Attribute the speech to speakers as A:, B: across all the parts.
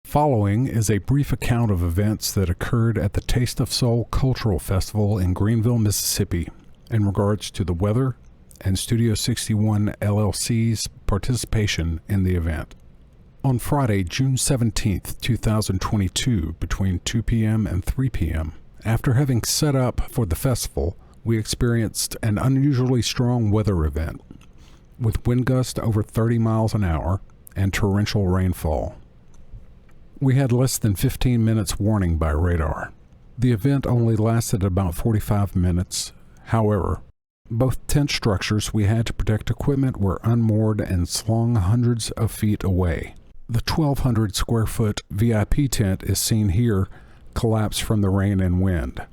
A: Following is a brief account of events that occurred at the Taste of Soul Cultural Festival in Greenville, Mississippi, in regards to the weather and Studio 61 LLC's participation in the event. On Friday, June 17, 2022, between 2 p.m. and 3 p.m., after having set up for the festival, we experienced an unusually strong weather event, with wind gusts over 30 miles an hour and torrential rainfall. We had less than 15 minutes warning by radar. The event only lasted about 45 minutes. However, both tent structures we had to protect equipment were unmoored and slung hundreds of feet away. The 1,200 square foot VIP tent is seen here collapsed from the rain and wind.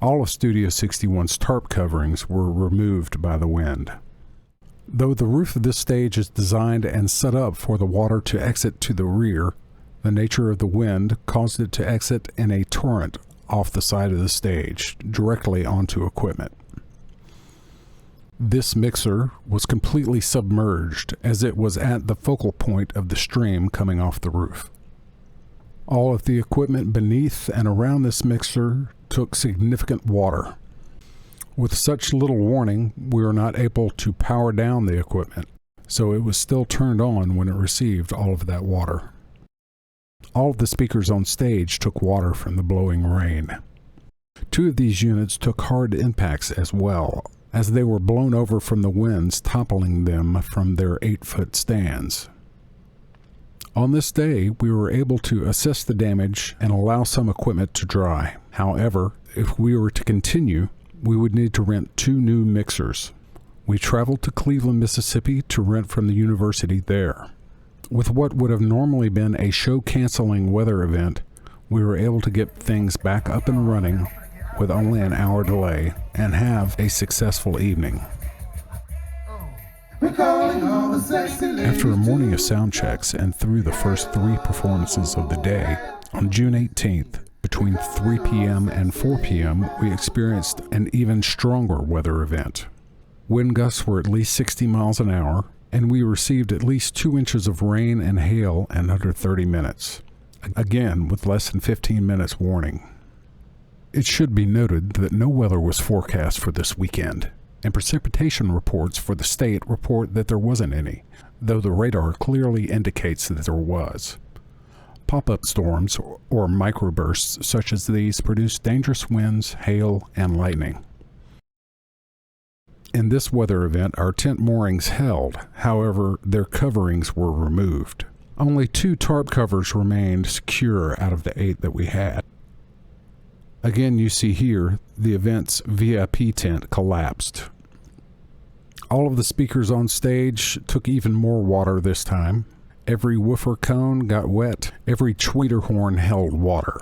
A: All of Studio 61's tarp coverings were removed by the wind. Though the roof of this stage is designed and set up for the water to exit to the rear, the nature of the wind caused it to exit in a torrent off the side of the stage, directly onto equipment. This mixer was completely submerged as it was at the focal point of the stream coming off the roof. All of the equipment beneath and around this mixer took significant water. With such little warning, we were not able to power down the equipment, so it was still turned on when it received all of that water. All of the speakers on stage took water from the blowing rain. 2 of these units took hard impacts as well, as they were blown over from the winds toppling them from their 8-foot stands. On this day, we were able to assess the damage and allow some equipment to dry. However, if we were to continue, we would need to rent 2 new mixers. We traveled to Cleveland, Mississippi to rent from the university there. With what would have normally been a show-canceling weather event, we were able to get things back up and running with only an hour delay and have a successful evening. After a morning of sound checks and through the first 3 performances of the day, on June 18th, between 3 p.m. and 4 p.m., we experienced an even stronger weather event. Wind gusts were at least 60 miles an hour, and we received at least 2 inches of rain and hail in under 30 minutes, again with less than 15 minutes warning. It should be noted that no weather was forecast for this weekend, and precipitation reports for the state report that there wasn't any, though the radar clearly indicates that there was. Pop-up storms or microbursts such as these produce dangerous winds, hail, and lightning. In this weather event, our tent moorings held, however, their coverings were removed. Only 2 tarp covers remained secure out of the 8 that we had. Again, you see here, the event's VIP tent collapsed. All of the speakers on stage took even more water this time. Every woofer cone got wet. Every tweeter horn held water.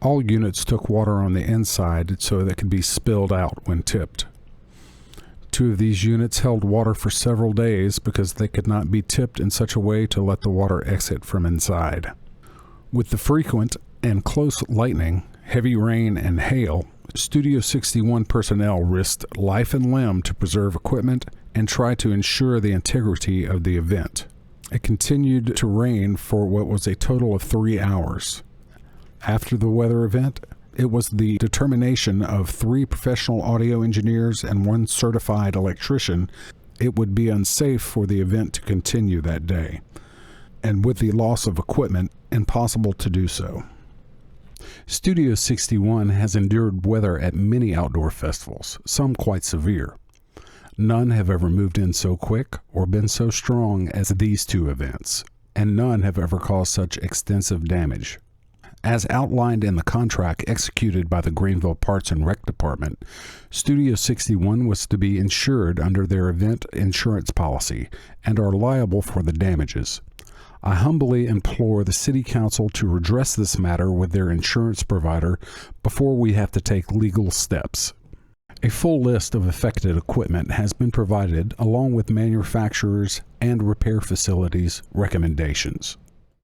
A: All units took water on the inside so that it could be spilled out when tipped. 2 of these units held water for several days because they could not be tipped in such a way to let the water exit from inside. With the frequent and close lightning, heavy rain, and hail, Studio 61 personnel risked life and limb to preserve equipment and try to ensure the integrity of the event. It continued to rain for what was a total of 3 hours. After the weather event, it was the determination of 3 professional audio engineers and 1 certified electrician it would be unsafe for the event to continue that day, and with the loss of equipment, impossible to do so. Studio 61 has endured weather at many outdoor festivals, some quite severe. None have ever moved in so quick or been so strong as these 2 events, and none have ever caused such extensive damage. As outlined in the contract executed by the Greenville Parts and Rec Department, Studio 61 was to be insured under their event insurance policy and are liable for the damages. I humbly implore the City Council to redress this matter with their insurance provider before we have to take legal steps. A full list of affected equipment has been provided along with manufacturers and repair facilities recommendations.